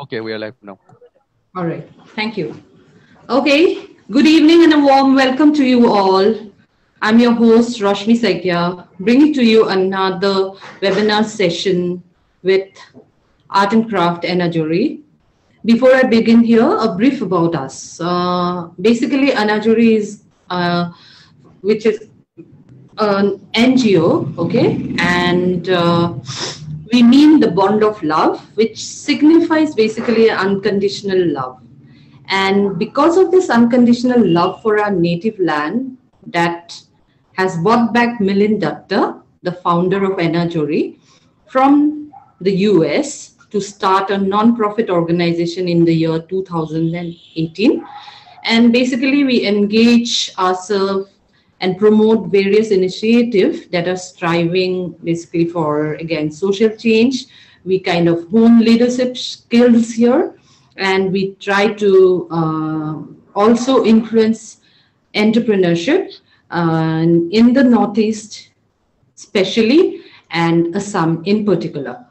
Okay, we are live now. All right. Thank you. Okay. Good evening and a warm welcome to you all. I'm your host, Rashmi Saikya, bringing to you another webinar session with Art and Craft Chaudhury. Before I begin here, a brief about us. Basically, Chaudhury is, which is an NGO, okay, and we mean the bond of love, which signifies basically unconditional love. And because of this unconditional love for our native land, that has brought back Milind Datta, the founder of Chaudhury, from the US to start a non-profit organization in the year 2018. And basically, we engage ourselves and promote various initiatives that are striving basically for, again, social change. We kind of hone leadership skills here, and we try to also influence entrepreneurship in the Northeast, especially, and Assam in particular.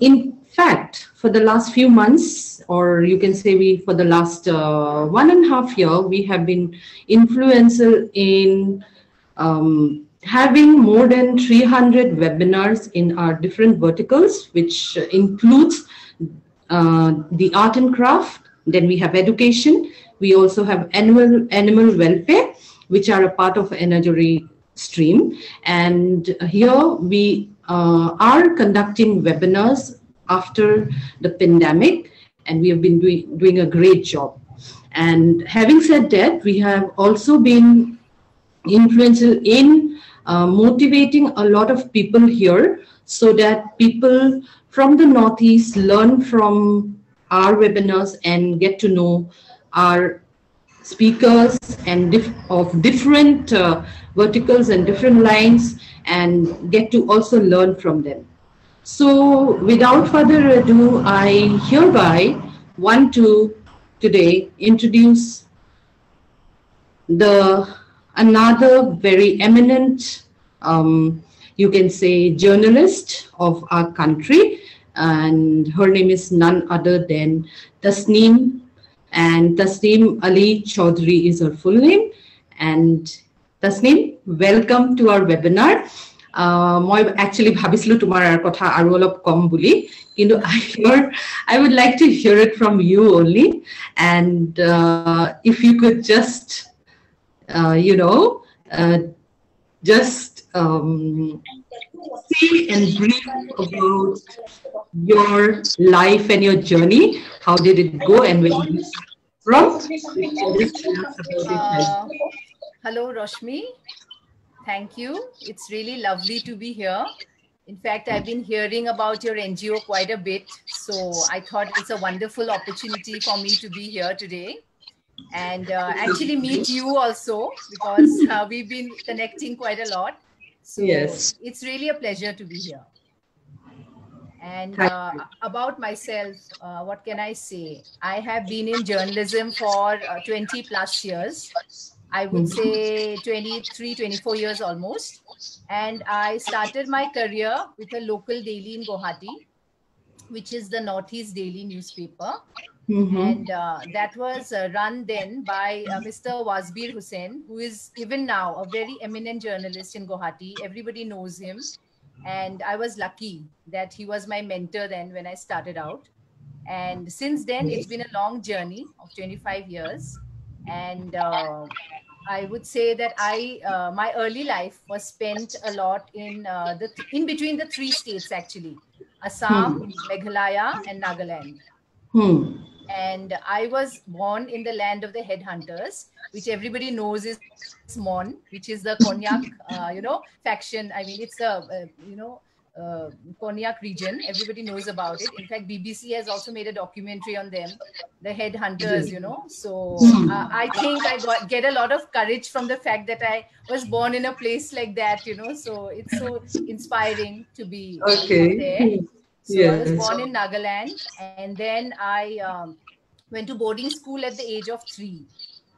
In fact, for the last few months, or you can say we for the last 1.5 years, we have been influential in having more than 300 webinars in our different verticals, which includes the art and craft. Then we have education. We also have animal welfare, which are a part of Chaudhury stream. And here we are conducting webinars after the pandemic, and we have been doing a great job. And having said that, we have also been influential in motivating a lot of people here so that people from the Northeast learn from our webinars and get to know our speakers and of different verticals and different lines, and get to also learn from them. So without further ado, I hereby want to today introduce the another very eminent, you can say, journalist of our country, and her name is none other than Tashneem. And Tashneem Ali Chaudhury is her full name. And Tashneem, welcome to our webinar. মই actually ভাবিছিলো তোমাৰ কথা আৰু অলপ কম বুলি, কিন্তু I would like to hear it from you only. And if you could just just say and brief about your life and your journey. How did it go and where did you start from? Hello, Rashmi. Thank you. It's really lovely to be here. In fact, I've been hearing about your NGO quite a bit, so I thought it's a wonderful opportunity for me to be here today and actually meet you also, because we've been connecting quite a lot. So yes, it's really a pleasure to be here. And about myself, what can I say? I have been in journalism for 20 plus years. I would say 23, 24 years almost. And I started my career with a local daily in Guwahati, which is the Northeast Daily newspaper. And that was run then by Mr. Wasbir Hussain, who is even now a very eminent journalist in Guwahati. Everybody knows him. And I was lucky that he was my mentor then when I started out. And since then, it's been a long journey of 25 years. And I would say that my early life was spent a lot in between the three states, actually, Assam, Meghalaya, and Nagaland. And I was born in the land of the headhunters, which everybody knows is Mon, which is the Konyak, faction. I mean, it's a Konyak region. Everybody knows about it. In fact, BBC has also made a documentary on them, the headhunters, So I think I get a lot of courage from the fact that I was born in a place like that, So it's so inspiring to be there. So I was born in Nagaland, and then I went to boarding school at the age of 3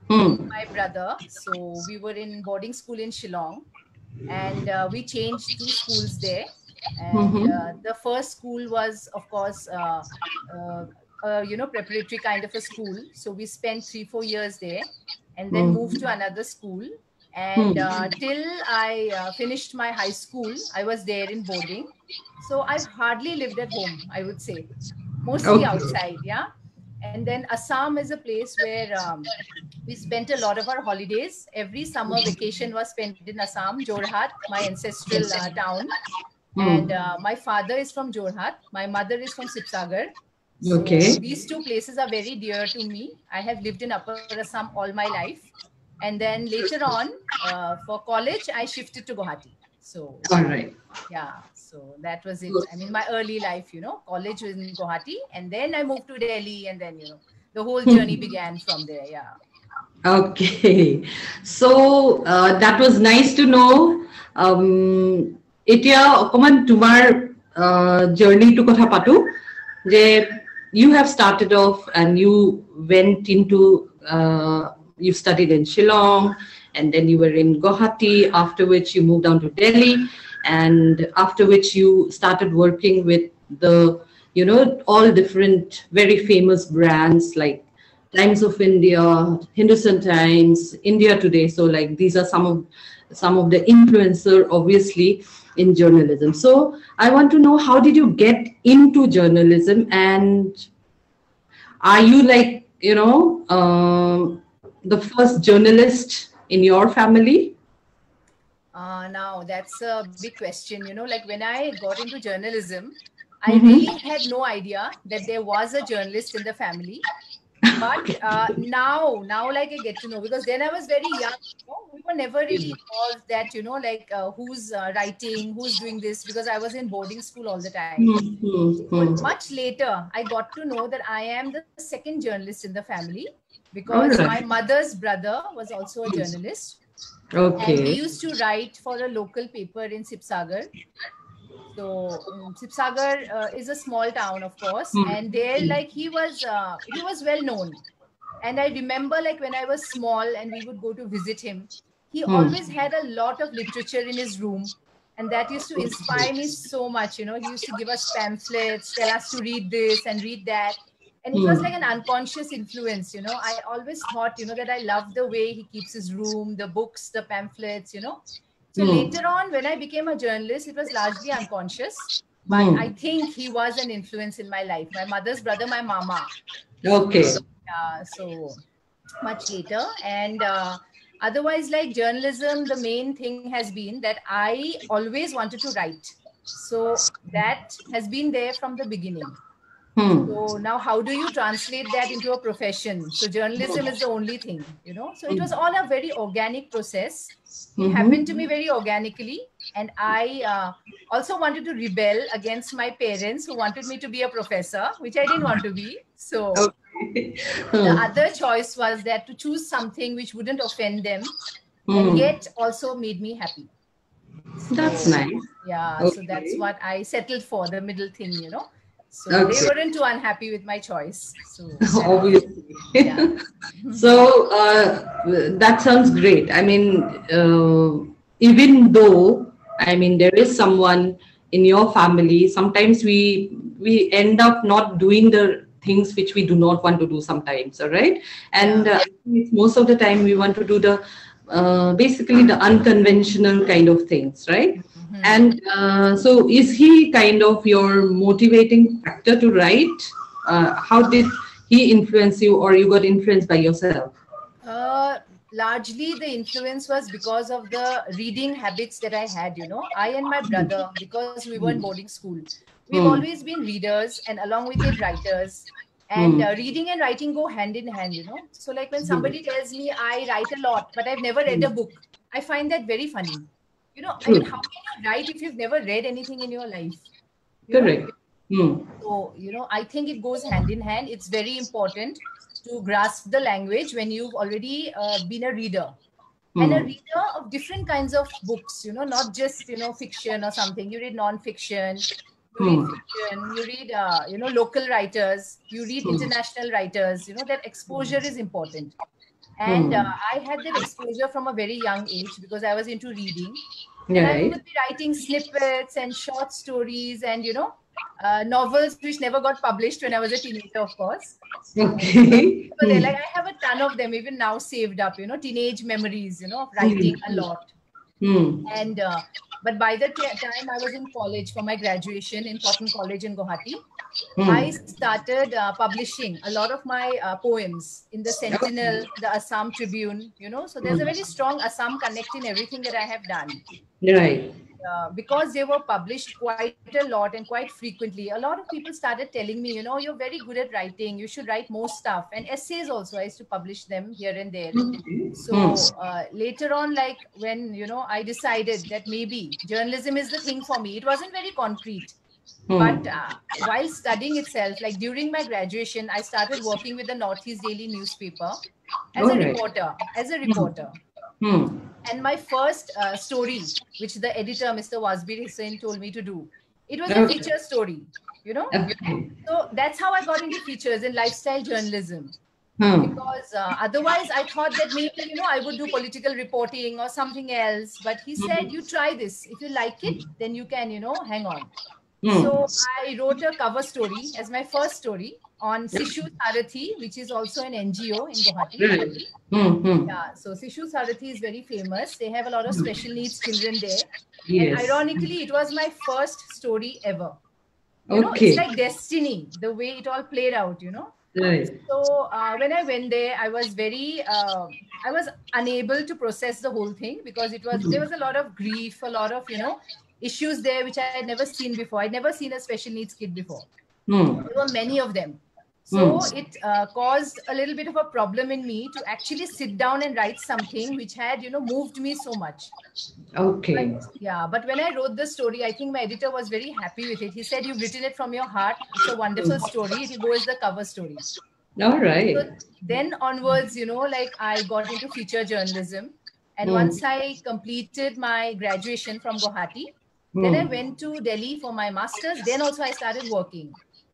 with my brother. So we were in boarding school in Shillong, and we changed 2 schools there. And the first school was, of course, preparatory kind of a school. So we spent 3-4 years there, and then moved to another school. And till I finished my high school, I was there in boarding. So I've hardly lived at home, I would say, mostly Okay. outside. Yeah. And then Assam is a place where we spent a lot of our holidays. Every summer vacation was spent in Assam, Jorhat, my ancestral town. And my father is from Jorhat. My mother is from Sibsagar. So Okay. these two places are very dear to me. I have lived in Upper Assam all my life. And then later on, for college, I shifted to Guwahati. So All right. yeah, so that was it. I mean, my early life, college was in Guwahati, and then I moved to Delhi, and then, the whole journey began from there. Yeah. Okay. So that was nice to know. এতিয়া অকমান তোমাৰ journey to কথা পাতো যে you have started off and you went into you studied in Shillong, and then you were in Guwahati, after which you moved down to Delhi, and after which you started working with the all different very famous brands like Times of India, Hindustan Times, India Today. So like these are some of the influencer obviously in journalism. So I want to know, how did you get into journalism, and are you like the first journalist in your family? Now that's a big question. Like when I got into journalism, I really had no idea that there was a journalist in the family. But now like I get to know, because then I was very young. We were never really involved that, like who's writing, who's doing this, because I was in boarding school all the time. But much later, I got to know that I am the second journalist in the family, because my mother's brother was also a journalist. Okay. And he used to write for a local paper in Sibsagar. So Sibsagar is a small town, of course, and there, like he was well known. And I remember, like when I was small and we would go to visit him, he always had a lot of literature in his room, and that used to inspire me so much. He used to give us pamphlets, tell us to read this and read that. And it was like an unconscious influence. I always thought, that I love the way he keeps his room, the books, the pamphlets. So later on, when I became a journalist, it was largely unconscious. But I think he was an influence in my life. My mother's brother, my mama. Okay. So much later. And otherwise, like journalism, the main thing has been that I always wanted to write. So that has been there from the beginning. So now how do you translate that into a profession? So journalism is the only thing, So it was all a very organic process. It happened to me very organically. And I also wanted to rebel against my parents, who wanted me to be a professor, which I didn't want to be. So the other choice was that to choose something which wouldn't offend them and yet also made me happy. So, that's nice. Yeah. Okay. So that's what I settled for, the middle thing, So Okay. they weren't too unhappy with my choice. So obviously. Yeah. So that sounds great. I mean, even though there is someone in your family, sometimes we end up not doing the things which we do not want to do sometimes, all right? And most of the time we want to do the basically the unconventional kind of things, right? And so is he kind of your motivating factor to write? How did he influence you, or you got influenced by yourself? Largely the influence was because of the reading habits that I had. I and my brother, because we were in boarding school, we've always been readers, and along with it writers. And reading and writing go hand in hand. So like when somebody tells me I write a lot but I've never read a book, I find that very funny. I mean, how can you write if you've never read anything in your life? Correct. So I think it goes hand in hand. It's very important to grasp the language when you've already been a reader. And a reader of different kinds of books, not just fiction or something. You read non-fiction, you read fiction, you read local writers, you read international writers. That exposure is important. And I had that exposure from a very young age because I was into reading. And I would be writing snippets and short stories and novels which never got published when I was a teenager, of course. Okay. But they like, I have a ton of them even now saved up, teenage memories, of writing a lot. And but by the time I was in college for my graduation in Cotton College in Guwahati, I started publishing a lot of my poems in the Sentinel, the Assam Tribune, So there's a very strong Assam connect in everything that I have done. Right. Because they were published quite a lot and quite frequently, a lot of people started telling me, you're very good at writing. You should write more stuff. And essays also, I used to publish them here and there. So later on, like when, I decided that maybe journalism is the thing for me, it wasn't very concrete. But while studying itself, like during my graduation, I started working with the Northeast Daily newspaper as a reporter. And my first story, which the editor, Mr. Wasbir Hussain, told me to do, it was a feature story, So that's how I got into features in lifestyle journalism. Because otherwise I thought that maybe, I would do political reporting or something else. But he said, you try this. If you like it, then you can, hang on. So I wrote a cover story as my first story on Sishu Sarathi, which is also an NGO in Guwahati. Yeah, so Sishu Sarathi is very famous. They have a lot of special needs children there. And ironically, it was my first story ever. It's like destiny, the way it all played out, Right. So when I went there, I was I was unable to process the whole thing because there was a lot of grief, a lot of, issues there, which I had never seen before. I'd never seen a special needs kid before. There were many of them. So it caused a little bit of a problem in me to actually sit down and write something which had, moved me so much. Okay. But when I wrote the story, I think my editor was very happy with it. He said, you've written it from your heart. It's a wonderful story. It will go as the cover story. All right. So then onwards, like I got into feature journalism. And once I completed my graduation from Guwahati, then I went to Delhi for my master's. Then also I started working.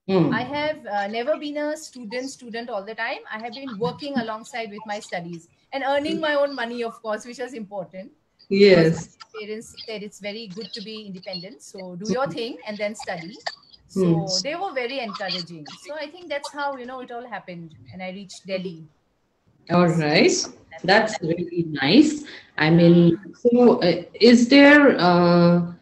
I have never been a student all the time. I have been working alongside with my studies and earning my own money, of course, which was important. Yes. My parents said it's very good to be independent. So do your thing and then study. So they were very encouraging. So I think that's how, it all happened. And I reached Delhi. All right. That's really nice. I mean, so is there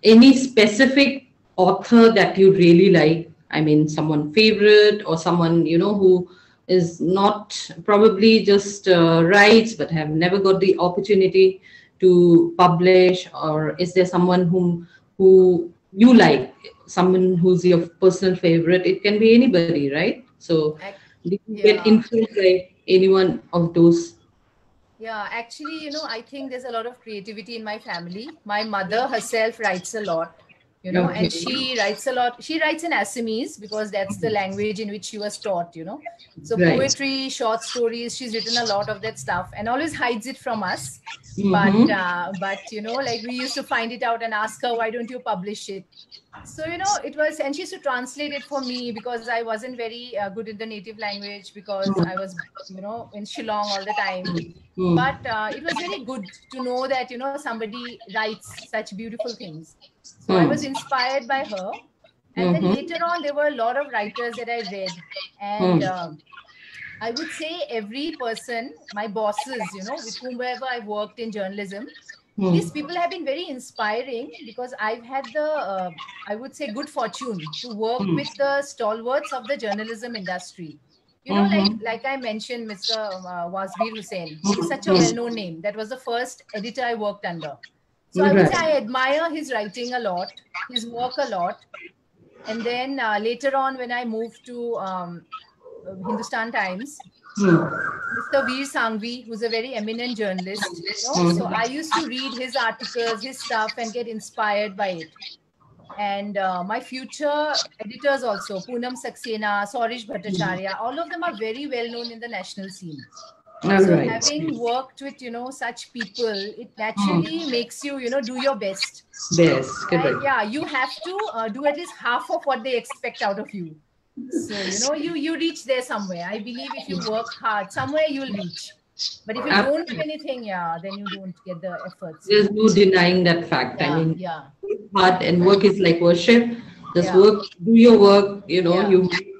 any specific author that you really like? I mean, someone favorite or someone, who is not probably just writes but have never got the opportunity to publish? Or is there someone who you like, someone who's your personal favorite? It can be anybody, right? So do you get influenced by anyone of those? Yeah, actually, I think there's a lot of creativity in my family. My mother herself writes a lot, and she writes a lot. She writes in Assamese because that's the language in which she was taught, So poetry, short stories, she's written a lot of that stuff and always hides it from us. But like we used to find it out and ask her, why don't you publish it? So, it was, and she used to translate it for me because I wasn't very good in the native language because I was, in Shillong all the time. But it was very good to know that, somebody writes such beautiful things. So I was inspired by her. And then later on, there were a lot of writers that I read. And I would say every person, my bosses, with whomever I've worked in journalism, these people have been very inspiring because I've had the, I would say, good fortune to work with the stalwarts of the journalism industry. Like I mentioned, Mr. Wasbir Hussain, he's such a well-known name. That was the first editor I worked under. So I would say I admire his writing a lot, his work a lot. And then later on, when I moved to Hindustan Times, Mr. Veer Sanghvi, who's a very eminent journalist, so I used to read his articles, his stuff, and get inspired by it. And my future editors also, Poonam Saxena, Saurish Bhattacharya, all of them are very well known in the national scene. Having worked with, such people, it naturally makes you, do your best. Correct. Yeah, you have to do at least half of what they expect out of you. So, you reach there somewhere. I believe if you work hard, somewhere you'll reach. But if you don't do anything, then you don't get the efforts. There's no denying that fact. I mean, hard and work is like worship. Just Yeah. work, do your work, you know, Yeah.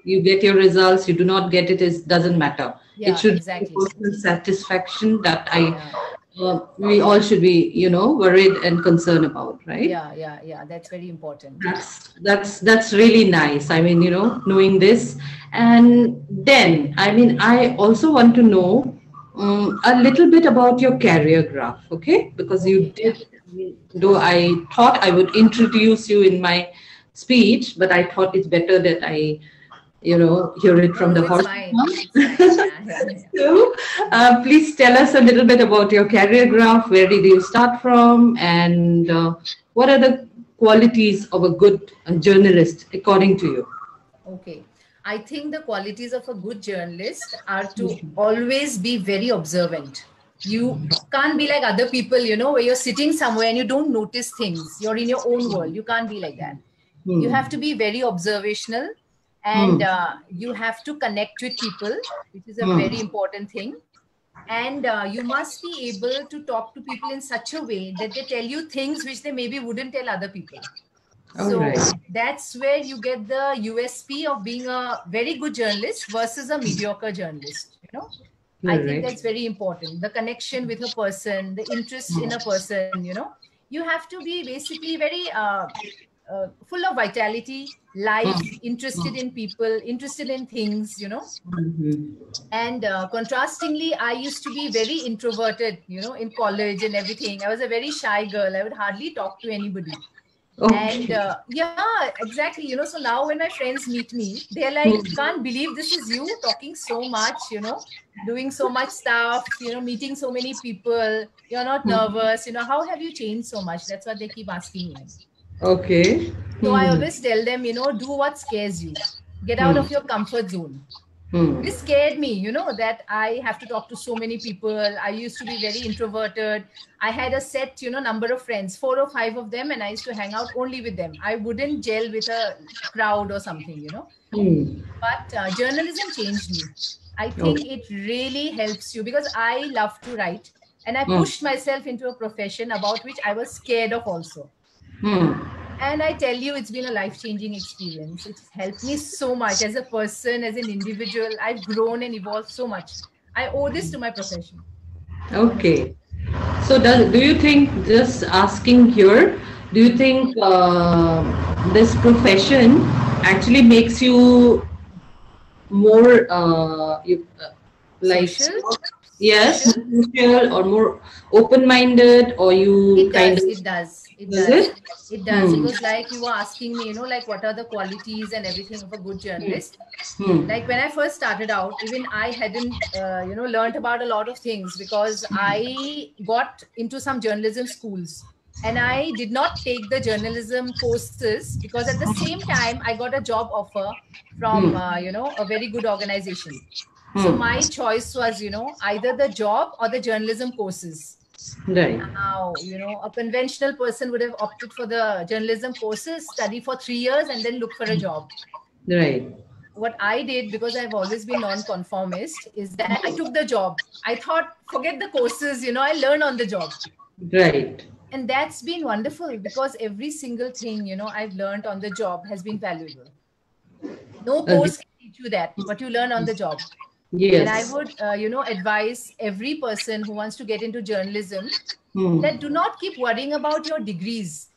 you get your results, you do not get it, is doesn't matter. It Yeah. should be a Exactly. personal satisfaction that I Yeah. we all should be, you know, worried and concerned about, right? Yeah. Yeah. Yeah. That's very important. That's really nice. I mean, you know, knowing this, and then I mean, I also want to know a little bit about your career graph, okay? Because you Okay. Yeah. did, though I thought I would introduce you in my speech, but I thought it's better that I, you know, hear it No, from no, the it's horse's fine. It's fine. mouth. Yeah. Yeah. Yeah. So, please tell us a little bit about your career graph. Where did you start from, and what are the qualities of a good journalist according to you? Okay. I think the qualities of a good journalist are to always be very observant. You can't be like other people, where you're sitting somewhere and you don't notice things. You're in your own world. You can't be like that. You Hmm. have to be very observational, and Hmm. you have to connect with people, which is a Hmm. very important thing. And you must be able to talk to people in such a way that they tell you things which they maybe wouldn't tell other people. All right. So that's where you get the USP of being a very good journalist versus a mediocre journalist. I You're think right. that's very important. The connection with a person, the interest in a person, you have to be basically very full of vitality, life, interested in people, interested in things, Mhm. And contrastingly, I used to be very introverted, in college and everything. I was a very shy girl. I would hardly talk to anybody. And Okay. yeah, exactly. So now when my friends meet me, they're like, Hmm. can't believe this is you talking so much, doing so much stuff, meeting so many people. You're not nervous. How have you changed so much? That's what they keep asking me. Okay. So I Hmm. always tell them, do what scares you. Get out Hmm. of your comfort zone. Hmm. This scared me, that I have to talk to so many people. I used to be very introverted. I had a set, number of friends, 4 or 5 of them, and I used to hang out only with them. I wouldn't gel with a crowd or something. Hmm. But journalism changed me. I think Okay. it really helps you because I love to write, and I Hmm. pushed myself into a profession about which I was scared of also. Hmm. And I tell you, it's been a life changing experience. It's helped me so much as a person, as an individual. I've grown and evolved so much. I owe this to my profession, honestly. Okay. So, do you think, just asking here, do you think this profession actually makes you more like, Social? yes, Social? social or more open-minded, or you It kind does. of, It does. It does does. it? It does. It Hmm. was like you were asking me, like what are the qualities and everything of a good journalist. Hmm. Like when I first started out, even I hadn't, learned about a lot of things because I got into some journalism schools and I did not take the journalism courses because at the same time I got a job offer from, Hmm. a very good organization. So Hmm. my choice was, either the job or the journalism courses. Right. Now, a conventional person would have opted for the journalism courses, study for 3 years, and then look for a job. Right. What I did, because I've always been non-conformist, is that I took the job. I thought, forget the courses, I learn on the job. Right. And that's been wonderful because every single thing, I've learned on the job has been valuable. No Agree. course can teach you that, but you learn on the job. And I Yes. would, advise every person who wants to get into journalism Hmm. that do not keep worrying about your degrees.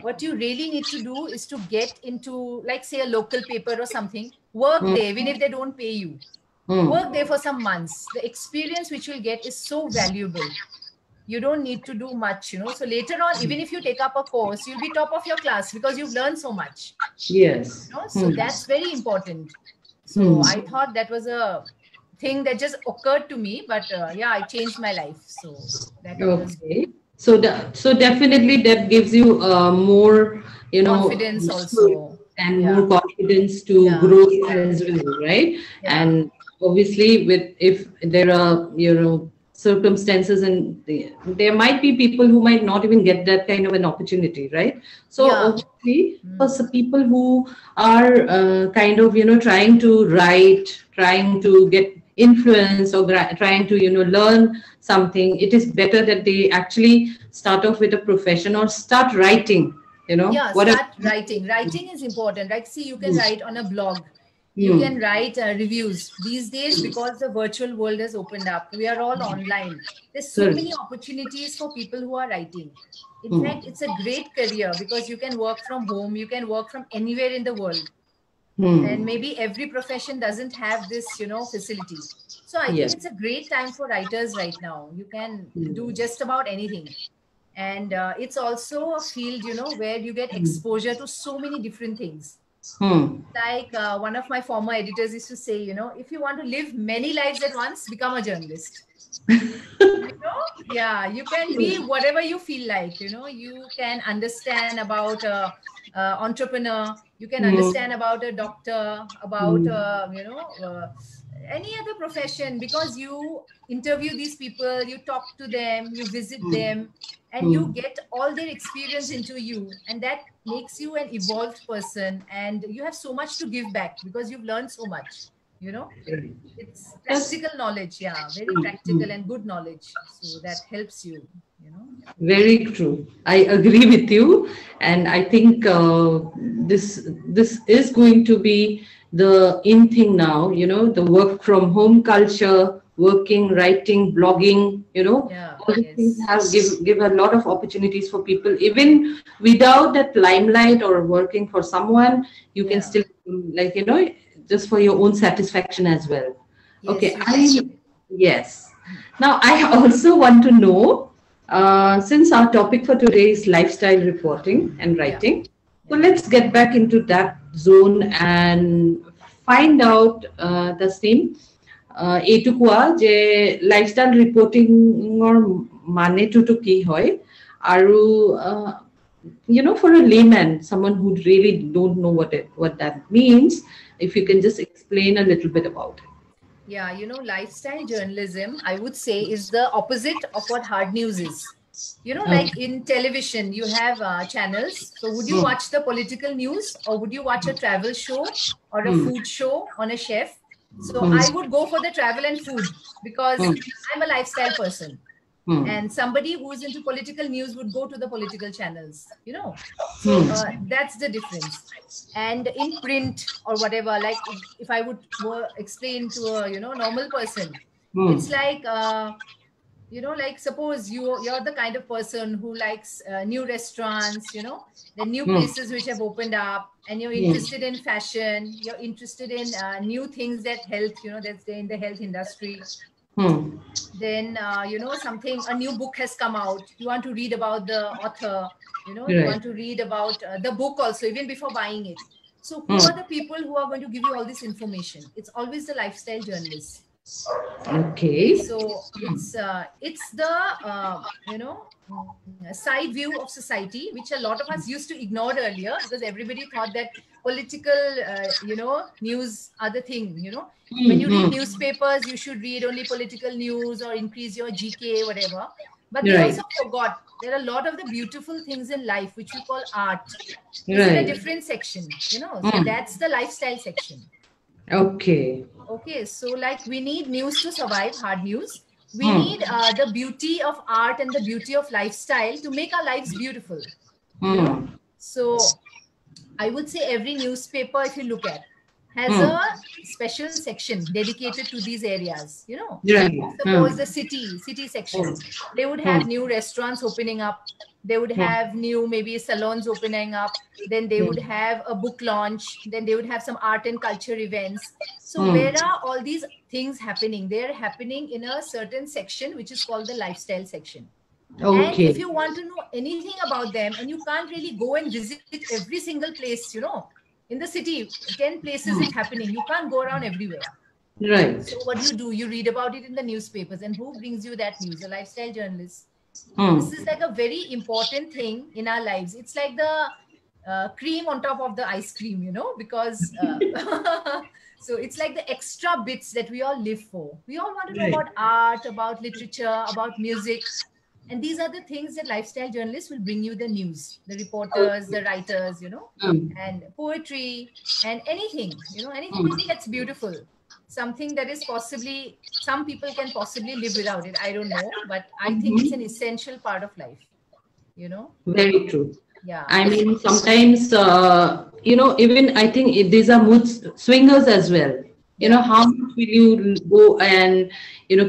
What you really need to do is to get into, like, say, a local paper or something, work Hmm. there, even if they don't pay you. Hmm. Work there for some months. The experience which you'll get is so valuable. You don't need to do much. So later on, even if you take up a course, you'll be top of your class because you've learned so much. Yes. So Hmm. that's very important. Hmm. So I thought that was a thing that just occurred to me, but yeah, it changed my life. So that was Okay. So definitely that gives you more, you know, confidence scope also. and Yeah, more confidence to yeah, grow yeah, as well, right? yeah, And obviously, with if there are, you know, circumstances, and there might be people who might not even get that kind of an opportunity, right? So yeah. obviously, for Mm. some people who are kind of, you know, trying to write, trying to get influence, or trying to, you know, learn something, it is better that they actually start off with a profession or start writing, Yeah, Whatever. start writing. Writing is important. Like, see, you can write on a blog. You Hmm. can write reviews. These days, because the virtual world has opened up, we are all online. There's so Correct. many opportunities for people who are writing. In Hmm. fact, it's a great career because you can work from home. You can work from anywhere in the world. And Hmm. maybe every profession doesn't have this, facility. So I think Yes. it's a great time for writers right now. You can do Hmm. just about anything. And it's also a field, where you get exposure to so many different things. Hmm. Like one of my former editors used to say, if you want to live many lives at once, become a journalist. Yeah, you can be whatever you feel like. You can understand about entrepreneur. You can Hmm. understand about a doctor, about Hmm. any other profession, because you interview these people, you talk to them, you visit them, and you Hmm. get all their experience into you, and that makes you an evolved person, and you have so much to give back because you've learned so much you know Right. it's That's practical knowledge, yeah, very hmm. practical and good knowledge, so that helps yeah. Very true. I agree with you, and I think this is going to be the in thing now. The work from home culture, working, writing, blogging. Yeah, All these things yes, have give a lot of opportunities for people. Even without that limelight or working for someone, you can yeah, still like just for your own satisfaction as well. yes, Okay, you can. yes. Now I also want to know, since our topic for today is lifestyle reporting and Yeah, writing, so yeah, let's get back into that zone and find out the same. এইটো কোৱা যে lifestyle ৰিপৰ্টিঙৰ মানেটোতো কি হয় আৰু for a layman, someone who really don't know what that means, if you can just explain a little bit about it. yeah. Lifestyle journalism, I would say, is the opposite of what hard news is. Like Okay. in television, you have channels. So would you Hmm. watch the political news, or would you watch a travel show or a Hmm. food show on a chef? So Hmm. I would go for the travel and food because Hmm. I'm a lifestyle person. Hmm. And somebody who's into political news would go to the political channels. So Hmm. that's the difference. And in print or whatever, like if I would explain to a normal person, Hmm. it's like like suppose you're the kind of person who likes new restaurants, the new Hmm. places which have opened up, and you're Hmm. interested in fashion, you're interested in new things that health, that's in the health industry. Hmm. Then something, a new book has come out, you want to read about the author, you Right. want to read about the book also even before buying it. So who Hmm. are the people who are going to give you all this information? It's always the lifestyle journalists. Okay, Okay. so it's the side view of society, which a lot of us used to ignore earlier because everybody thought that political news are the thing. When Hmm. you read Hmm. newspapers, you should read only political news or increase your GK, whatever. But they Right. also forgot there are a lot of the beautiful things in life which we call art is in a Right. different section. So Hmm. that's the lifestyle section. Okay. Okay, so like we need news to survive, hard news. We Hmm. need the beauty of art and the beauty of lifestyle to make our lives beautiful, you know. Hmm. So I would say every newspaper, if you look at, has Hmm. a special section dedicated to these areas. Right. Suppose Hmm. the city Hmm. section, they would Hmm. have new restaurants opening up. They would Hmm. have new maybe salons opening up. Then they would Hmm. have a book launch. Then they would have some art and culture events. So Hmm. where are all these things happening? They're happening in a certain section, which is called the lifestyle section. And if Okay. you want to know anything about them, and you can't really go and visit every single place, in the city, 10 places it's happening. You can't go around everywhere. Right. So what do? You read about it in the newspapers, and who brings you that news? A lifestyle journalist. This Hmm. is like a very important thing in our lives. It's like the cream on top of the ice cream, because so it's like the extra bits that we all live for. We all want to know Right. about art, about literature, about music. And these are the things that lifestyle journalists will bring you: the news, the reporters, the writers, Hmm. and poetry, and anything Hmm. that's beautiful. Something that is possibly, some people can possibly live without it. I don't know, but I think it's an Mhm. essential part of life, you know? Very true. Yeah. I mean, sometimes, even I think these are mood swingers as well. Yeah. How much will you go and,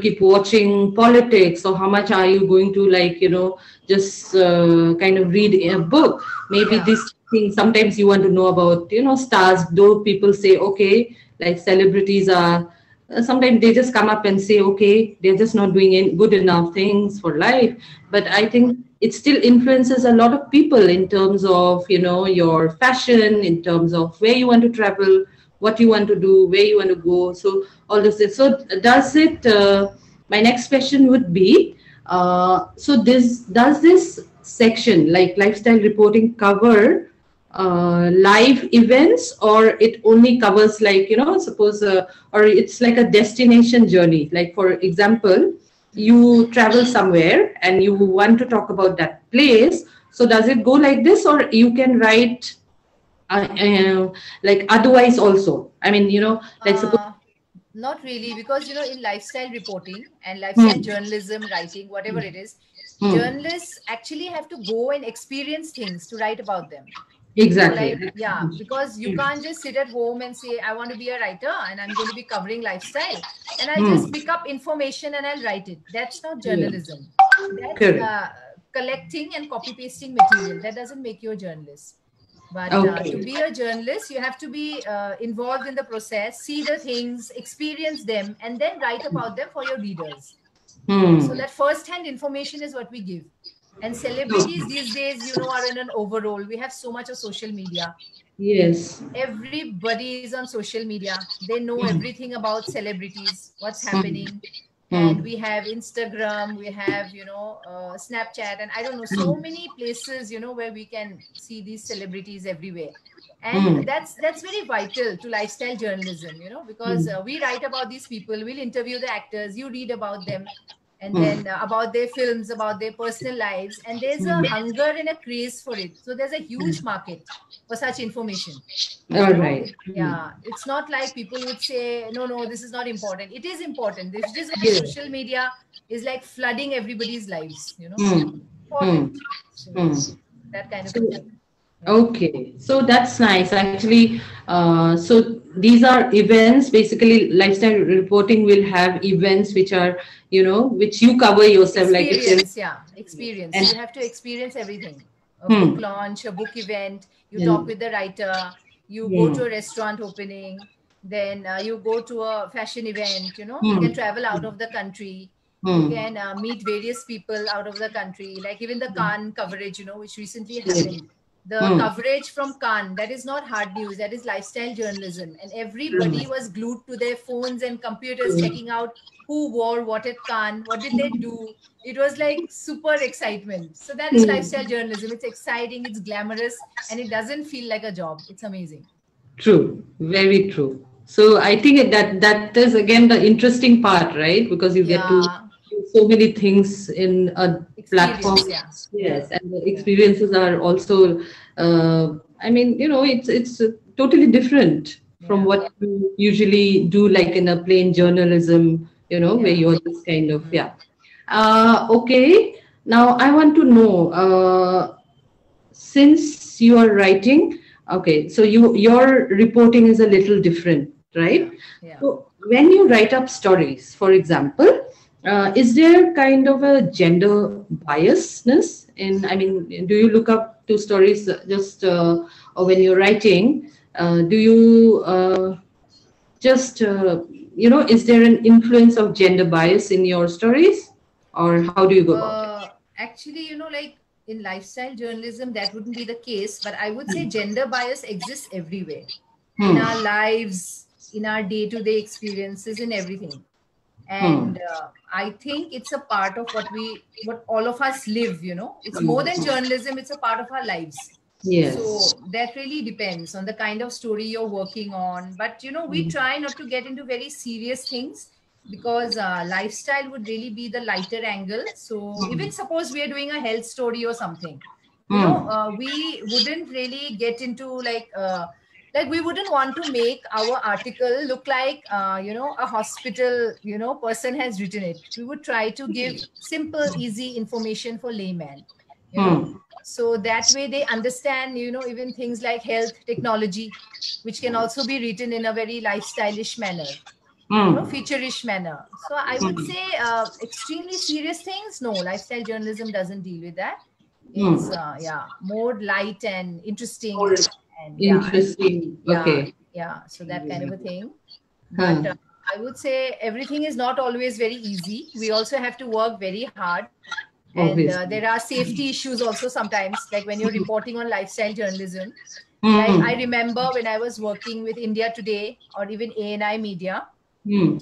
keep watching politics, or how much are you going to, like, just kind of read a book? Maybe Yeah. this thing, sometimes you want to know about, stars, though people say, okay, like celebrities are, sometimes they just come up and say, okay, they're just not doing good enough things for life. But I think it still influences a lot of people in terms of, your fashion, in terms of where you want to travel, what you want to do, where you want to go. So all this. So does it? My next question would be, so this does this section, like lifestyle reporting, cover live events, or it only covers, like, suppose, or it's like a destination journey, like for example, you travel somewhere and you want to talk about that place. So does it go like this, or you can write like otherwise also? I mean, like suppose. Not really, because in lifestyle reporting and lifestyle Hmm, journalism, writing, whatever it is, hmm, journalists actually have to go and experience things to write about them. exactly. Like, yeah, because you can't just sit at home and say, I want to be a writer and I'm going to be covering lifestyle and I'll Hmm, just pick up information and I'll write it. That's not yeah, journalism. That's correct. collecting and copy pasting material. That doesn't make you a journalist. But to Okay. be a journalist, you have to be involved in the process, see the things, experience them, and then write about them for your readers. So Hmm. that first-hand information is what we give. And celebrities Okay. these days, are in an overall. We have so much of social media. Yes. Everybody is on social media. They know everything about celebrities, what's Hmm. happening. And Hmm. we have Instagram, we have Snapchat, and I don't know, so Hmm. many places where we can see these celebrities everywhere. And Hmm. that's very vital to lifestyle journalism, because Hmm. we write about these people, we'll interview the actors, you read about them, and Hmm. then about their films, about their personal lives, and there's a Hmm. hunger and a craze for it. So there's a huge market for such information. All right. Hmm. Yeah, it's not like people would say, no, no, this is not important. It is important. This is why Yeah. social media is like flooding everybody's lives, Hmm. Hmm. important. So Hmm. that kind of So, a thing. Yeah. okay, so that's nice. Actually, so these are events. Basically, lifestyle reporting will have events which are, which you cover yourself, like if there, Experience, yeah, experience. and You have to experience everything. A book hmm, launch, a book event, you talk and with the writer, you go to hmm, a restaurant opening, then you go to a fashion event, you can hmm, travel out of the country. You hmm, can meet various people out of the country, like even the Cannes coverage, which recently yes, happened. The hmm, coverage from Cannes, that is not hard news, that is lifestyle journalism. And hmm, everybody was glued to their phones and computers checking out who wore what at Cannes, what did they do. It was like super excitement. So that is hmm. lifestyle journalism. It's exciting, it's glamorous, and it doesn't feel like a job. It's amazing. True, very true. So I think that is again the interesting part, right? Because you get to Yeah, do so many things in a platform. experience. Yeah, yeah, Yes, and the yeah, experiences are also. I mean, it's totally different from yeah, what you usually do, like in a plain journalism. Where yeah. you're just kind of, yeah. Okay. Now I want to know. Since you are writing, okay, so your reporting is a little different, right? Yeah, yeah. So when you write up stories, for example, is there kind of a gender biasness in, I mean, do you look up to stories just or when you're writing, do you just is there an influence of gender bias in your stories, or how do you go about it? Actually, like in lifestyle journalism, that wouldn't be the case, but I would say gender bias exists everywhere in our Hmm. lives, in our day to day experiences, in everything. Hmm. And I think it's a part of what all of us live. It's more than Hmm. journalism, it's a part of our lives. Yes. So that really depends on the kind of story you're working on. But we Hmm. try not to get into very serious things, because lifestyle would really be the lighter angle. So even suppose we are doing a health story or something, Hmm. we wouldn't really get into like we wouldn't want to make our article look like a hospital person has written it. We would try to give simple easy information for layman you know Hmm. So that way they understand, even things like health, technology, which can also be written in a very lifestyleish manner, feature-ish manner. So I would say extremely serious things, no, lifestyle journalism doesn't deal with that. It's more light and interesting, Or and interesting. Okay. so that kind of a thing. But I would say everything is not always very easy. We also have to work very hard. And Obviously. there are safety issues also sometimes, like when you're reporting on lifestyle journalism. Like I remember when I was working with India Today or even ANI Media, you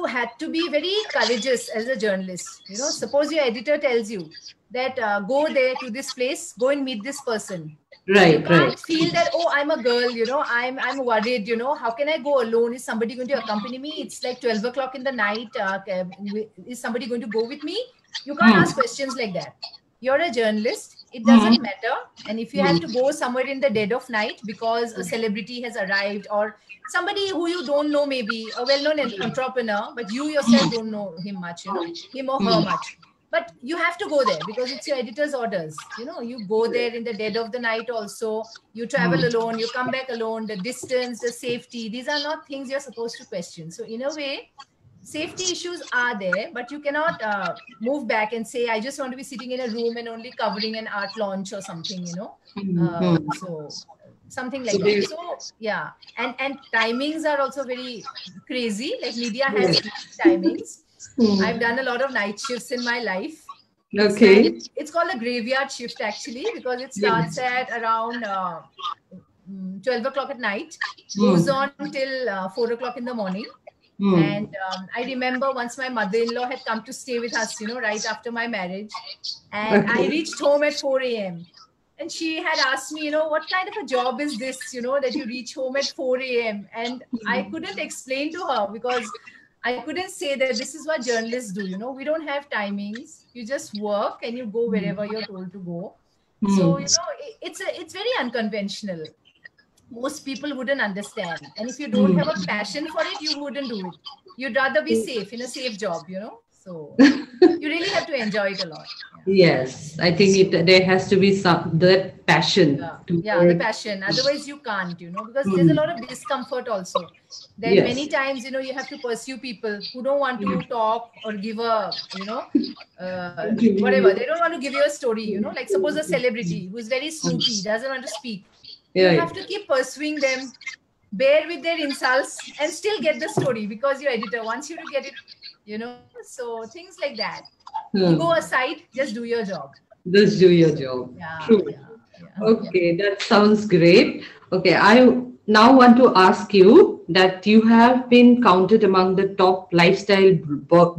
had to be very courageous as a journalist. Suppose your editor tells you that go there to this place, go and meet this person. You Right, right. can't feel that, oh, I'm a girl, I'm worried, how can I go alone? Is somebody going to accompany me? It's like 12 o'clock in the night. Is somebody going to go with me? You can't ask questions like that. You're a journalist. It doesn't matter. And if you have to go somewhere in the dead of night because a celebrity has arrived, or somebody who you don't know, maybe a well-known entrepreneur, but you yourself don't know him much, him or her much. But you have to go there because it's your editor's orders. You go there in the dead of the night also. You travel alone. You come back alone. The distance, the safety, these are not things you're supposed to question. So in a way, safety issues are there, but you cannot move back and say, I just want to be sitting in a room and only covering an art launch or something, so something like that. So yeah, and timings are also very crazy. Like media has timings. I've done a lot of night shifts in my life. Okay. It's called a graveyard shift actually, because it starts at around 12 o'clock at night, goes on till 4 o'clock in the morning. And I remember once my mother-in-law had come to stay with us, right after my marriage. And I reached home at 4 a.m. And she had asked me, what kind of a job is this, that you reach home at 4 a.m. And I couldn't explain to her because I couldn't say that this is what journalists do. We don't have timings. You just work and you go wherever you're told to go. So, it's very unconventional. Most people wouldn't understand. And if you don't have a passion for it, you wouldn't do it. You'd rather be safe in a safe job, So you really have to enjoy it a lot. Yes, I think there has to be that passion. The passion. Otherwise, you can't, because there's a lot of discomfort also. Then many times, you have to pursue people who don't want to talk or give a, whatever. They don't want to give you a story, like suppose a celebrity who's very snooty, doesn't want to speak. You have to keep pursuing them, bear with their insults, and still get the story because your editor wants you to get it, So things like that. Ego aside, just do your job. Just do your job. True. Okay, that sounds great. Okay, I now want to ask you that you have been counted among the top lifestyle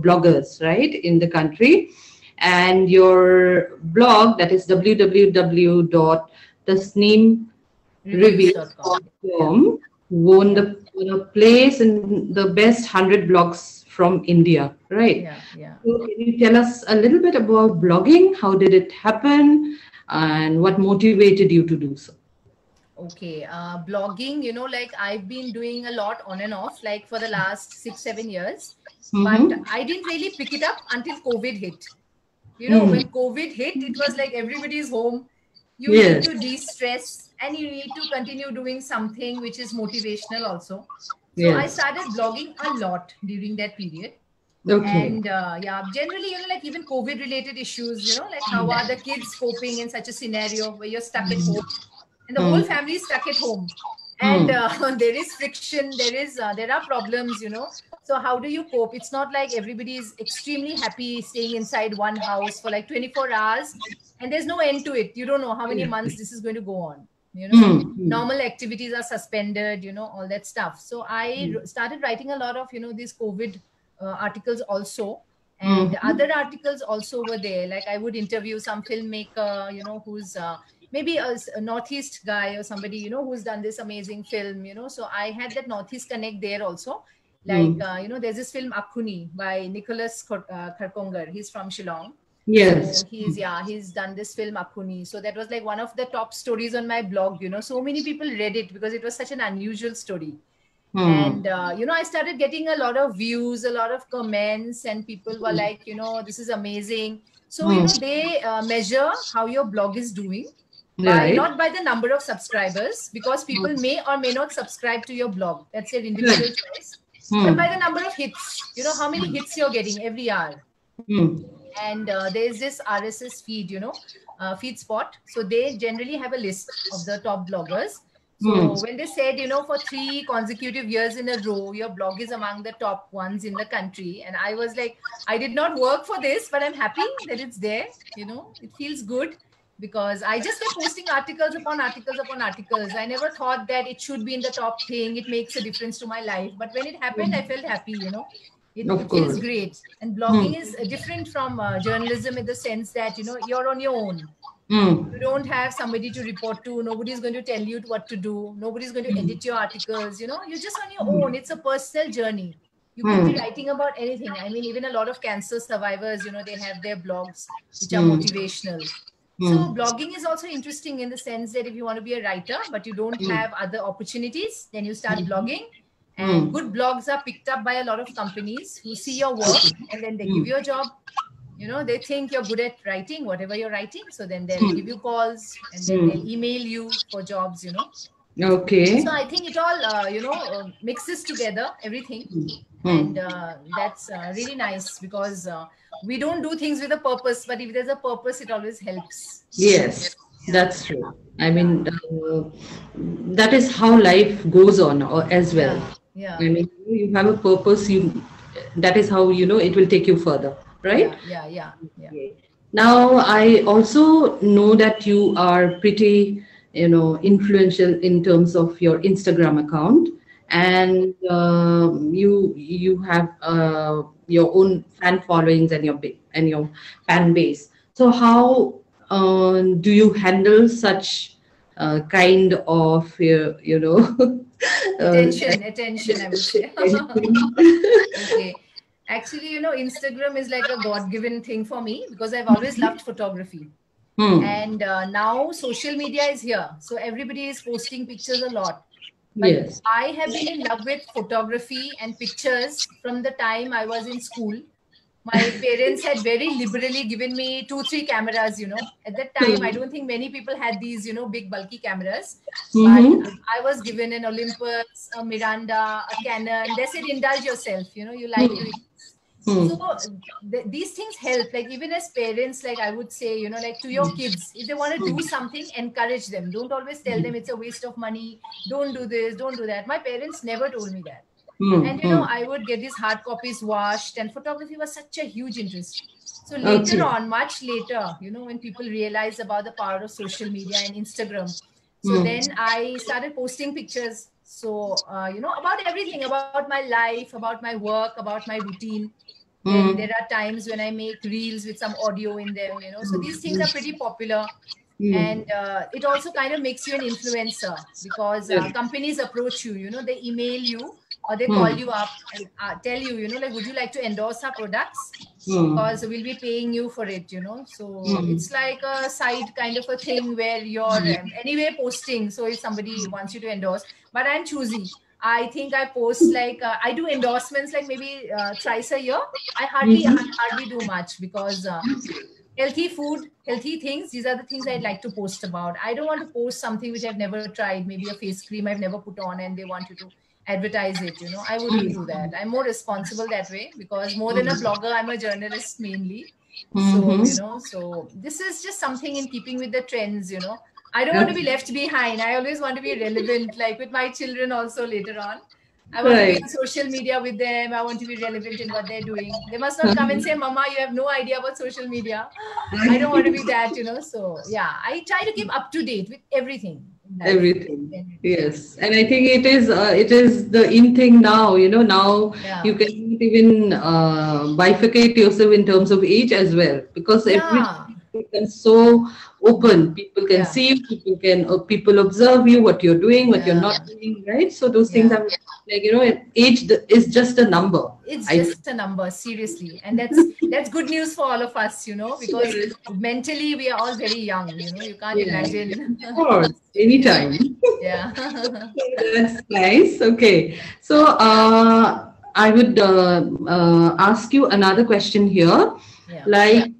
bloggers, right, in the country. And your blog, that is www.tashneemreviews.com, won the place in the best 100 blogs from India, right? So can you tell us a little bit about blogging? How did it happen? And what motivated you to do so? Okay, blogging, like I've been doing a lot on and off, like for the last 6-7 years, but I didn't really pick it up until COVID hit. When COVID hit, it was like everybody's home. You need to de-stress and you need to continue doing something which is motivational also. So I started blogging a lot during that period. And generally, like even COVID related issues, like how are the kids coping in such a scenario where you're stuck at home and the whole family is stuck at home. And there is friction, there are problems, So how do you cope? It's not like everybody is extremely happy staying inside one house for like 24 hours and there's no end to it. You don't know how many months this is going to go on. Normal activities are suspended, all that stuff. So I started writing a lot of, these COVID articles also. And other articles also were there. Like I would interview some filmmaker, who's maybe a Northeast guy or somebody, who's done this amazing film, So I had that Northeast connect there also. Like, there's this film Akhuni by Nicholas Kharkongar. He's from Shillong. Yes. So he's done this film Akhuni. So that was like one of the top stories on my blog, So many people read it because it was such an unusual story. And, I started getting a lot of views, a lot of comments, and people were like, this is amazing. So, they measure how your blog is doing Right. not by the number of subscribers, because people may or may not subscribe to your blog. That's their individual choice. But by the number of hits, how many hits you're getting every hour. And there's this RSS feed, feed spot. So they generally have a list of the top bloggers. So when they said, for 3 consecutive years in a row, your blog is among the top ones in the country. And I was like, I did not work for this, but I'm happy that it's there. It feels good, because I just kept posting articles upon articles upon articles. I never thought that it should be in the top thing. It makes a difference to my life. But when it happened, I felt happy, It feels great. And blogging is different from journalism in the sense that, you're on your own. You don't have somebody to report to. Nobody's going to tell you what to do. Nobody's going to edit your articles. You're just on your own. It's a personal journey. You could be writing about anything. I mean, even a lot of cancer survivors, they have their blogs which are motivational. So blogging is also interesting in the sense that if you want to be a writer, but you don't have other opportunities, then you start blogging. And good blogs are picked up by a lot of companies who see your work, and then they give you a job. They think you're good at writing, whatever you're writing. So then they'll give you calls, and then they'll email you for jobs, Okay. So I think it all, mixes together, everything. And that's really nice, because we don't do things with a purpose, but if there's a purpose, it always helps. Yes, that's true. I mean, that is how life goes on as well. Yeah. I mean, you have a purpose, that is how, it will take you further, right? Yeah. Now, I also know that you are pretty, influential in terms of your Instagram account, and you have your own fan followings and your fan base. So how do you handle such kind of attention, I would say. Okay. Actually, Instagram is like a God-given thing for me, because I've always loved photography. And now social media is here. So everybody is posting pictures a lot. But Yes. I have been in love with photography and pictures from the time I was in school. My parents had very liberally given me 2-3 cameras, At that time, I don't think many people had these, big bulky cameras. But I was given an Olympus, a Miranda, a Canon. They said, indulge yourself, you like doing. So these things help, like even as parents, like I would say, like to your kids, if they want to do something, encourage them. Don't always tell them it's a waste of money. Don't do this, don't do that. My parents never told me that. And, I would get these hard copies washed, and photography was such a huge interest. So later on, much later, when people realize about the power of social media and Instagram, so then I started posting pictures. So, about everything, about my life, about my work, about my routine. And there are times when I make reels with some audio in them, So these things are pretty popular. And it also kind of makes you an influencer, because companies approach you, they email you or they call you up and tell you, like, would you like to endorse our products? Because we'll be paying you for it, So it's like a side kind of a thing where you're anyway posting. So if somebody wants you to endorse, but I'm choosy. I think I post like, I do endorsements like maybe thrice a year. I hardly do much, because healthy food, healthy things, these are the things I'd like to post about. I don't want to post something which I've never tried, maybe a face cream I've never put on and they want you to advertise it, I wouldn't do that. I'm more responsible that way, because more than a blogger, I'm a journalist mainly. So, so this is just something in keeping with the trends, I don't want to be left behind. I always want to be relevant, like with my children also later on. I want to be on social media with them. I want to be relevant in what they're doing. They must not come and say, Mama, you have no idea about social media. I don't want to be that, So yeah, I try to keep up to date with everything. Everything. Yes. And I think it is the in thing now, now you can even bifurcate yourself in terms of age as well, because everything becomes so open. People can see you, people observe you, what you're doing, what you're not doing, right? So those things are like, age is just a number. It's just a number, seriously. And that's good news for all of us, because mentally we are all very young, you can't imagine. Of course, anytime. Yeah. That's nice. Okay. So I would ask you another question here. Like,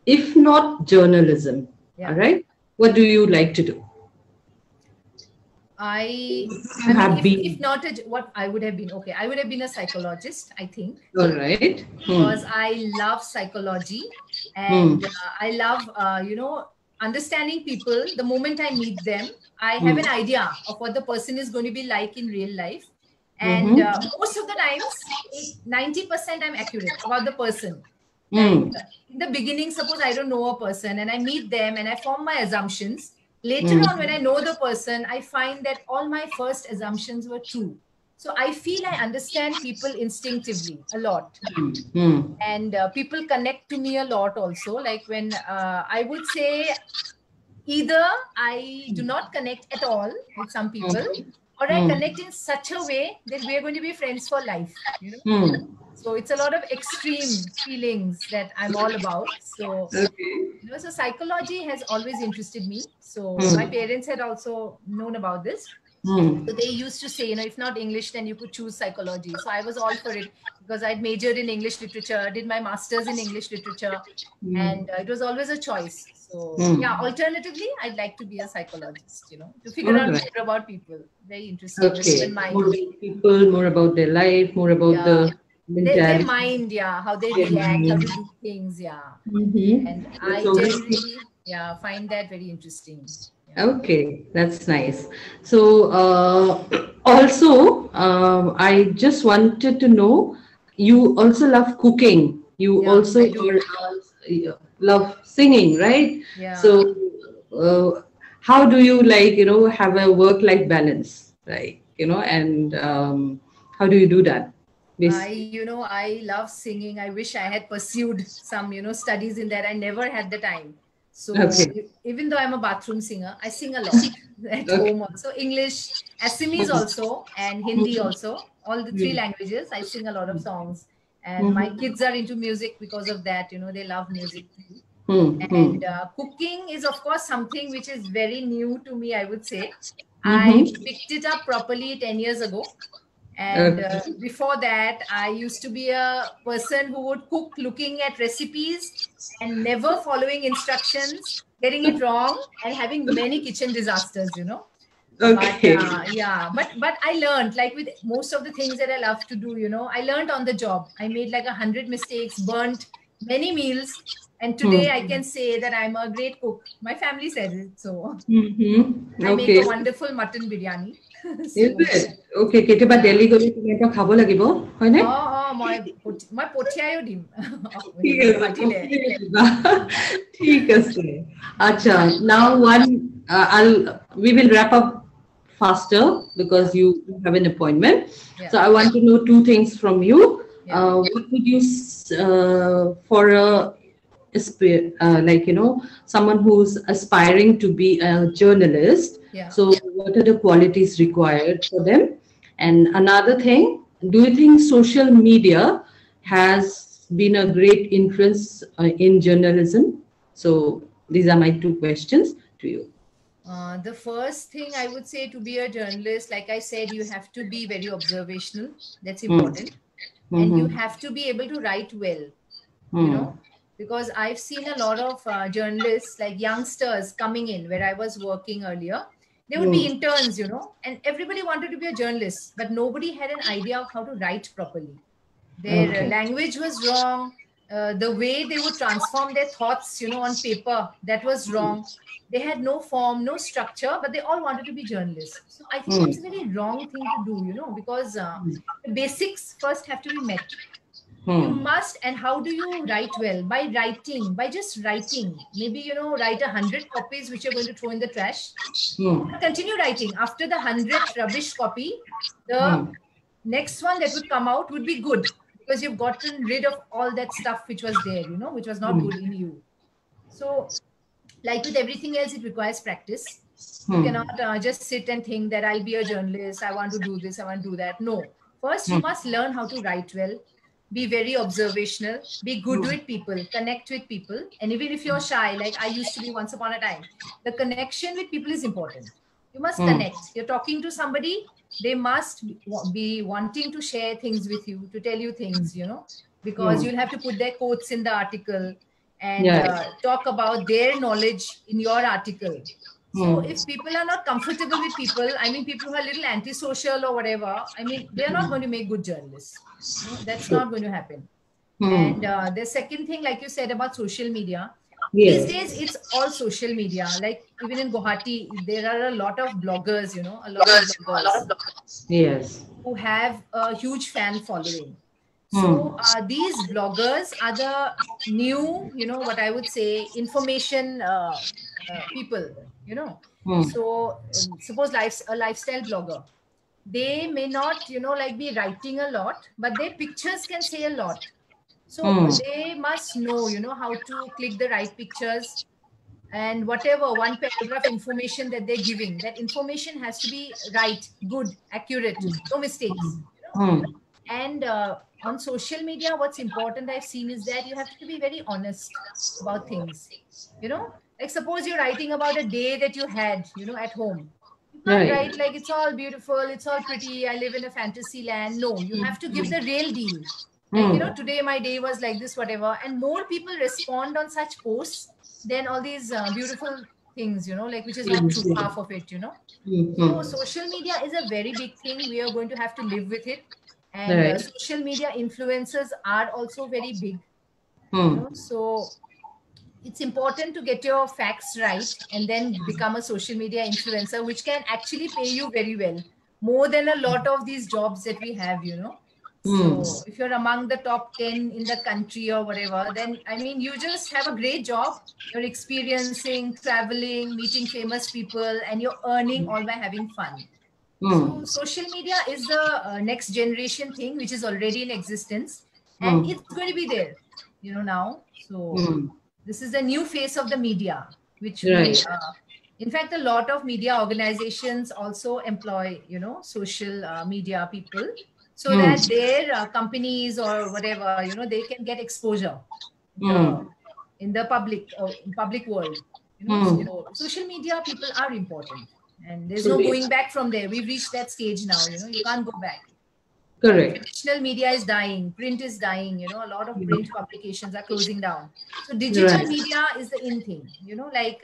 if not journalism, Yeah. all right, what do you like to do? I You mean, have if been. not what I would have been, okay, I would have been a psychologist, I think, All right. because I love psychology, Hmm. and I love, understanding people. The moment I meet them, I have Hmm. an idea of what the person is going to be like in real life. And Mm-hmm. most of the times, 90% I'm accurate about the person. Like Hmm. in the beginning, suppose I don't know a person and I meet them and I form my assumptions. Later on, when Hmm. I know the person, I find that all my first assumptions were true. So I feel I understand people instinctively a lot, Hmm. and people connect to me a lot also. Like when I would say either I do not connect at all with some people, or I Hmm. connect in such a way that we are going to be friends for life, Hmm. so it's a lot of extreme feelings that I'm all about. So Okay. so psychology has always interested me. So my Hmm. parents had also known about this. Hmm. So they used to say, if not English, then you could choose psychology. So I was all for it because I'd majored in English literature, did my master's in English literature, Hmm. and it was always a choice. So Hmm. yeah, alternatively, I'd like to be a psychologist, to figure All out right. more about people. Very interesting, the Okay. human More mind. about people, more about their life, more about Yeah, the their mentality. mind, yeah, how they Their react, how mind. to do things, yeah. Mm-hmm. And That's I always generally, yeah, find that very interesting. Yeah. okay. That's nice. So, also, I just wanted to know, you also love cooking. You Yeah, also I do. love singing, right? Yeah. So, how do you have a work-life balance, right? And how do you do that? Basically. I love singing. I wish I had pursued some, studies in that. I never had the time. So Okay. even though I'm a bathroom singer, I sing a lot at Okay. home also. English, Assamese also, and Hindi also. All the three languages. I sing a lot of songs. And my Mm-hmm. kids are into music because of that. They love music too. Mm-hmm. And cooking is, of course, something which is very new to me, I would say. I Mm-hmm. picked it up properly 10 years ago. And Okay. before that, I used to be a person who would cook looking at recipes and never following instructions, getting it wrong, and having many kitchen disasters. But Okay. yeah, but I learned, like with most of the things that I love to do, I learned on the job. I made like 100 mistakes, burnt many meals, and today I can say that I'm a great cook. My family says it, so Mm-hmm. I make a Okay. wonderful mutton biryani. Is So it? Okay, কেতিয়াবা yeah. Delhi গ'লে তুমি এটা খাব লাগিব, হয়নে? মই পঠিয়াইও দিম ঠিক হেৰি আছে, মাতিলে পঠিয়াই দিবা। ঠিক আছে। আচ্ছা, now we will wrap up faster because yeah you have an appointment. So yeah I want to know two things from you. yeah What would you, for a someone who's aspiring to be a journalist, yeah so what are the qualities required for them? And another thing, do you think social media has been a great influence in journalism? So these are my two questions to you. the first thing I would say, to be a journalist, like I said, you have to be very observational. That's Hmm. important. And you Mm-hmm. have to be able to write well, you Hmm. know because I've seen a lot of journalists, like youngsters coming in where I was working earlier. They would be Hmm. interns, and everybody wanted to be a journalist, but nobody had an idea of how to write properly. Their Okay. language was wrong. The way they would transform their thoughts, on paper, that was wrong. They had no form, no structure, but they all wanted to be journalists. So I think Hmm. that's a very wrong thing to do, because the basics first have to be met. You Hmm. must. And how do you write well? By writing, by just writing. Maybe, write 100 copies which you're going to throw in the trash. Hmm. But continue writing. After the 100th rubbish copy, the Hmm. next one that would come out would be good, because you've gotten rid of all that stuff which was there, which was not good in you. So, like with everything else, it requires practice. You Hmm. cannot just sit and think that I'll be a journalist, I want to do this, I want to do that. No. First, you Hmm. must learn how to write well, be very observational, be good Hmm. with people, connect with people. And even if you're shy, like I used to be once upon a time, the connection with people is important. You must Hmm. connect. You're talking to somebody, they must be wanting to share things with you, to tell you things, because Hmm. you'll have to put their quotes in the article. and Yeah. talk about their knowledge in your article. So Hmm. if people are not comfortable with people, I mean, people who are a little antisocial or whatever, I mean, they are not going to make good journalists. That's True. not going to happen. And Hmm. the second thing, like you said about social media, these days Yes. it's all social media. Like even in Guwahati, there are a lot of bloggers, a lot of bloggers Yes. who have a huge fan following. So Hmm. these bloggers are the new, what I would say, information people, you know. Hmm. So suppose a lifestyle blogger, they may not, like be writing a lot, but their pictures can say a lot. So Hmm. they must know, how to click the right pictures, and whatever one paragraph information that they're giving, that information has to be right, good, accurate, no mistakes. Hmm. And on social media, what's important I've seen is that you have to be very honest about things. Like suppose you're writing about a day that you had, at home. You can't Right. write like it's all beautiful, it's all pretty, I live in a fantasy land. No, you have to give the real deal. Like, Hmm. today my day was like this, whatever. And more people respond on such posts than all these beautiful things, like which is not true, half of it. Hmm. So Hmm. social media is a very big thing. We are going to have to live with it. And Right. social media influencers are also very big, Hmm. so it's important to get your facts right and then become a social media influencer, which can actually pay you very well, more than a lot of these jobs that we have. Hmm. So if you're among the top 10 in the country or whatever, then I mean, you just have a great job. You're experiencing, traveling, meeting famous people, and you're earning all by having fun. So Hmm. social media is the next generation thing, which is already in existence, and Hmm. it's going to be there, now. So Hmm. this is the new face of the media, which Right. in fact, a lot of media organizations also employ, social media people, so Hmm. that their companies or whatever, they can get exposure in the Hmm. public world. Hmm. So social media people are important, and there's no Truly. going back from there. We've reached that stage now. You can't go back. Correct. Traditional media is dying, print is dying, a lot of print publications are closing down. So digital Right. media is the in thing, like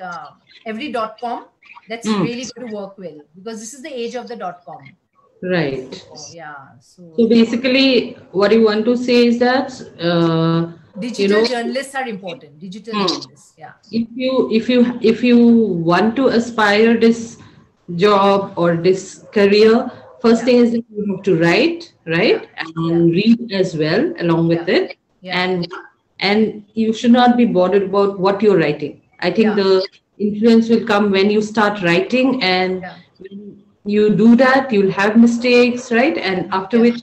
every.com. That's Hmm. really going to work well, because this is the age of the .com. Right. So yeah, so So basically, what you want to say is that, you digital know, journalists are important. Digital hmm, journalists, yeah. if you want to aspire this job or this career, first Yeah, thing is that you have to write, yeah, right, yeah, and read as well along with yeah, it, yeah, and you should not be bothered about what you're writing. I think yeah, the influence will come when you start writing, and yeah, when you do that, you'll have mistakes, right, and after yeah. which,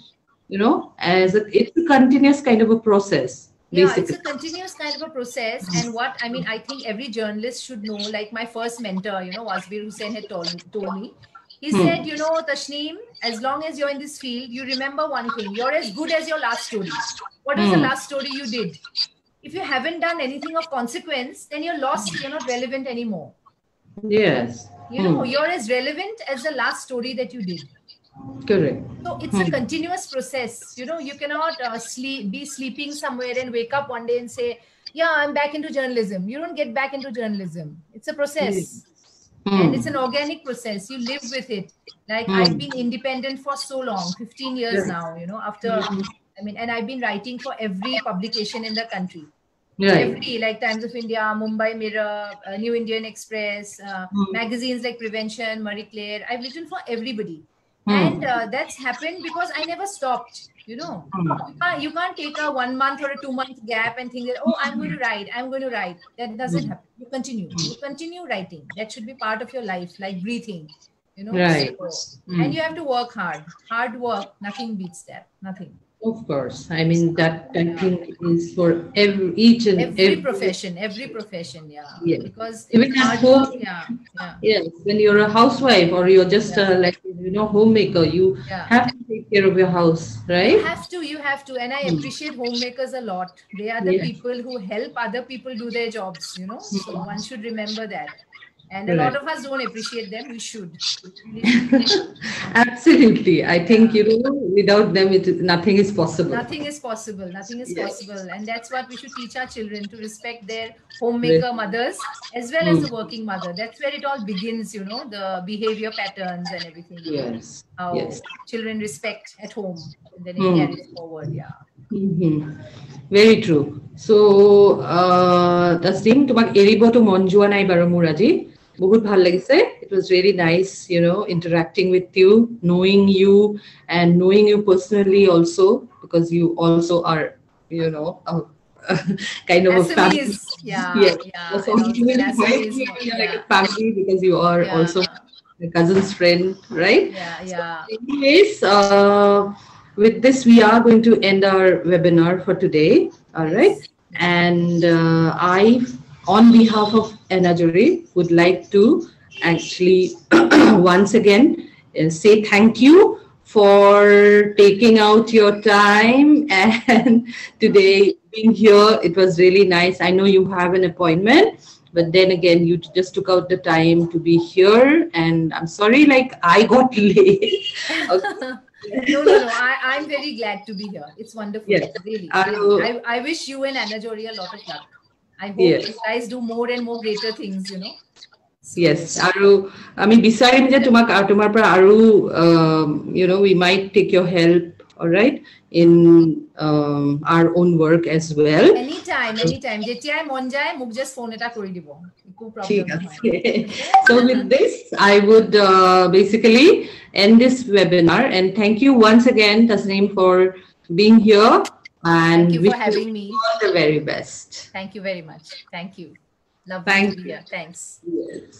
it's a continuous kind of a process, Yeah, it's basically. a continuous kind of a process. And what I mean, I think every journalist should know, like my first mentor, Wasbir Hussain had told me. He said, Hmm. Tashneem, as long as you're in this field, you remember one thing: you're as good as your last story. What was the Hmm. last story you did? If you haven't done anything of consequence, then you're lost, you're not relevant anymore. Yes. Hmm. You're as relevant as the last story that you did. Correct. So it's a Hmm. continuous process. You cannot be sleeping somewhere and wake up one day and say, yeah, I'm back into journalism. You don't get back into journalism. It's a Yeah. process, and it's Hmm. an organic process. You live with it. Like I've Hmm. been independent for so long, 15 years Correct. now, after, I mean, and I've been writing for every publication in the country. Right. Every, like Times of India, Mumbai Mirror, New Indian Express, Hmm. magazines like Prevention, Marie Claire. I've written for everybody, and Hmm. that's happened because I never stopped. Hmm. You can't take a 1 month or a 2 month gap and think that, oh, I'm going to write. I'm going to write. That doesn't Hmm. happen. You continue. You continue writing. That should be part of your life, like breathing. Right. So, and Hmm. you have to work hard. Hard work. Nothing beats that. Nothing. Of course. I mean, So that I yeah. think is for each and every. Every profession, yeah, Yeah. because Even at hard work, home, yeah, yeah, yes, when you're a housewife or you're just yeah, like, homemaker, you yeah. have to take care of your house, right? You have to, and I Hmm. appreciate homemakers a lot. They are the Yes. people who help other people do their jobs, so one should remember that. And a lot of us don't appreciate them. We should. We really should. Absolutely. I think, Yeah. without them, nothing is possible. Nothing is possible. Nothing is Yes. possible. And that's what we should teach our children, to respect their homemaker Yes. mothers as well as Hmm. the working mother. That's where it all begins, the behavior patterns and everything. Yes. How Yes. children respect at home, and then it Hmm. carries forward. Yeah. Very true. So, Tasneem, তোমাক এৰিবতো মন যোৱা নাই বাৰু মোৰ আজি বহুত ভাল লাগিছে. It was really nice, interacting with you, knowing you, and knowing you personally also, because you also are, a, kind of a family. Assamese. Yeah. Yes. Yeah. So And also an even Assamese. you're like Yeah. a family because you are Yeah. also a cousin's friend, right? Yeah. So, Yeah. anyways, with this, we are going to end our webinar for today. All right. Yes. And I, on behalf of Chaudhury, would like to actually once again say thank you for taking out your time and today being here. It was really nice. I know you have an appointment, but then again, you just took out the time to be here. And I'm sorry, like I got late. Okay. No. I'm very glad to be here. It's wonderful. Yes. Really. I will- Really. I wish you and Chaudhury a lot of luck. I hope Yes. you guys do more and more greater things, So, Yes, আৰু আমি বিচাৰিম যে তোমাক আৰু তোমাৰ পৰা আৰু we might take your help, all right, in our own work as well. anytime. যেতিয়াই মন যায় মোক just phone এটা কৰি দিব। একো ঠিক problem আছে। নহয়। So with this, I would basically end this webinar, and thank you once again, Tashneem, for being here, and Thank you for wish having me. all the very best. Thank you very much. Thank you. Lovely Thank to be you. here. Thanks. Yes.